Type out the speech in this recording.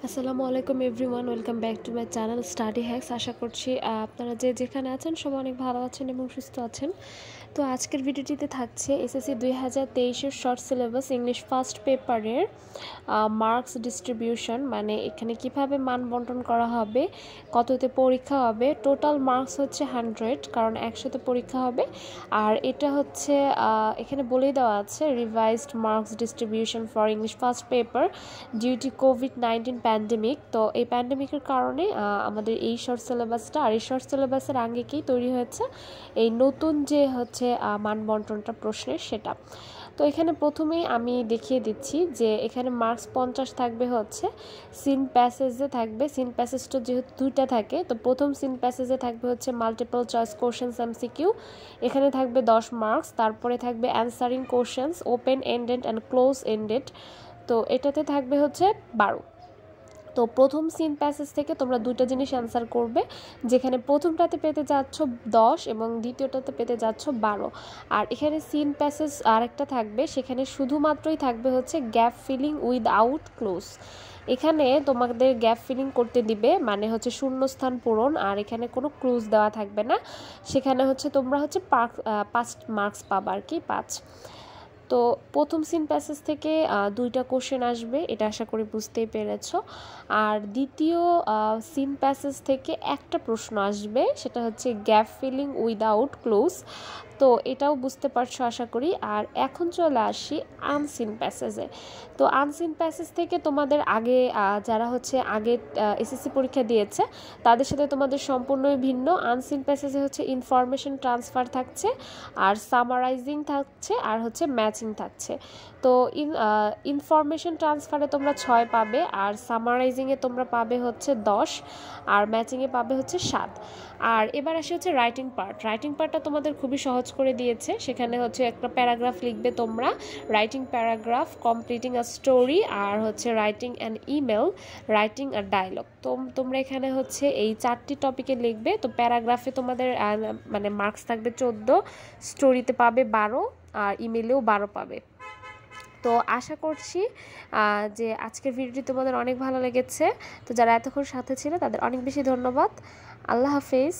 আসসালামু আলাইকুম everyone, welcome back to my channel study hacks. আশা করছি আপনারা যেখানে আছেন সবাই অনেক ভালো আছেন এবং সুস্থ আছেন। তো আজকের ভিডিওটিতে থাকছে এসএসসি 2023-এর শর্ট সিলেবাস ইংলিশ ফার্স্ট পেপারের মার্কস ডিস্ট্রিবিউশন, মানে এখানে কিভাবে মান বন্টন করা হবে, কততে পরীক্ষা হবে। টোটাল মার্কস হচ্ছে 100, কারণ 100তে পরীক্ষা হবে। আর এটা হচ্ছে এখানে বলেই দেওয়া আছে revised marks distribution for English first paper due to কোভিড-19 প্যান্ডেমিক। তো এই প্যান্ডেমিকের কারণে আমাদের এই শর্ট সিলেবাসটা, আর এই শর্ট সিলেবাসের আগেকেই তৈরি হয়েছে এই নতুন যে হচ্ছে মান বন্টনটা প্রশ্নের, সেটা। তো এখানে প্রথমেই আমি দেখিয়ে দিচ্ছি যে এখানে মার্কস 50 থাকবে হচ্ছে সিন প্যাসেজে থাকবে। সিন প্যাসেজটা যেহেতু দুইটা থাকে, তো প্রথম সিন প্যাসেজে থাকবে হচ্ছে মাল্টিপল চয়েস কোশ্চেন্স এমসিকিউ, এখানে থাকবে 10 মার্কস। তারপরে থাকবে answering questions open ended and close ended, তো এটাতে থাকবে হচ্ছে 12। তো প্রথম সিন প্যাসেজ থেকে তোমরা দুইটা জিনিস অ্যান্সার করবে, যেখানে প্রথমটাতে পেতে যাচ্ছ 10 এবং দ্বিতীয়টাতে পেতে যাচ্ছ 12। আর এখানে সিন প্যাসেজ আরেকটা থাকবে, সেখানে শুধুমাত্রই থাকবে হচ্ছে গ্যাপ ফিলিং উইদাউট ক্লোজ। এখানে তোমাদের গ্যাপ ফিলিং করতে দিবে, মানে হচ্ছে শূন্যস্থান পূরণ, আর এখানে কোনো ক্লুজ দেওয়া থাকবে না। সেখানে হচ্ছে তোমরা হচ্ছে 5 মার্কস পাবা আর কি, 5। তো প্রথম সিন প্যাসেজ থেকে দুইটা কোশ্চেন আসবে, এটা আশা করি বুঝতেই পেরেছ। আর দ্বিতীয় সিন প্যাসেজ থেকে একটা প্রশ্ন আসবে, সেটা হচ্ছে গ্যাপ ফিলিং উইদাউট ক্লোজ, তো এটাও বুঝতে পারছো আশা করি। আর এখন চলে আসি আনসিন প্যাসেজে। তো আনসিন প্যাসেজ থেকে তোমাদের আগে যারা হচ্ছে আগে এসএসসি পরীক্ষা দিয়েছে তাদের সাথে তোমাদের সম্পূর্ণই ভিন্ন। আনসিন প্যাসেজে হচ্ছে ইনফরমেশন ট্রান্সফার থাকছে, আর সামারাইজিং থাকছে, আর হচ্ছে ম্যাচিং থাকছে। তো ইনফরমেশন ট্রান্সফারে তোমরা 6 পাবে, আর সামারাইজিংয়ে তোমরা পাবে হচ্ছে 10, আর ম্যাচিংয়ে পাবে হচ্ছে 7। আর এবার আসে হচ্ছে রাইটিং পার্ট। রাইটিং পার্টটা তোমাদের খুবই সহজ করে দিয়েছে, সেখানে হচ্ছে একটা প্যারাগ্রাফ লিখবে তোমরা, writing paragraph, completing a story, আর হচ্ছে writing an email, writing a dialogue. তো তোমরা এখানে হচ্ছে এই 4টি টপিকে লিখবে। তো প্যারাগ্রাফে তোমাদের মানে মার্কস থাকবে 14, স্টোরিতে পাবে 12, আর ইমেলেও 12 পাবে। তো আশা করছি যে আজকের ভিডিওটি তোমাদের অনেক ভালো লেগেছে। তো যারা এতক্ষণ সাথে ছিল তাদের অনেক বেশি ধন্যবাদ। আল্লাহ হাফেজ।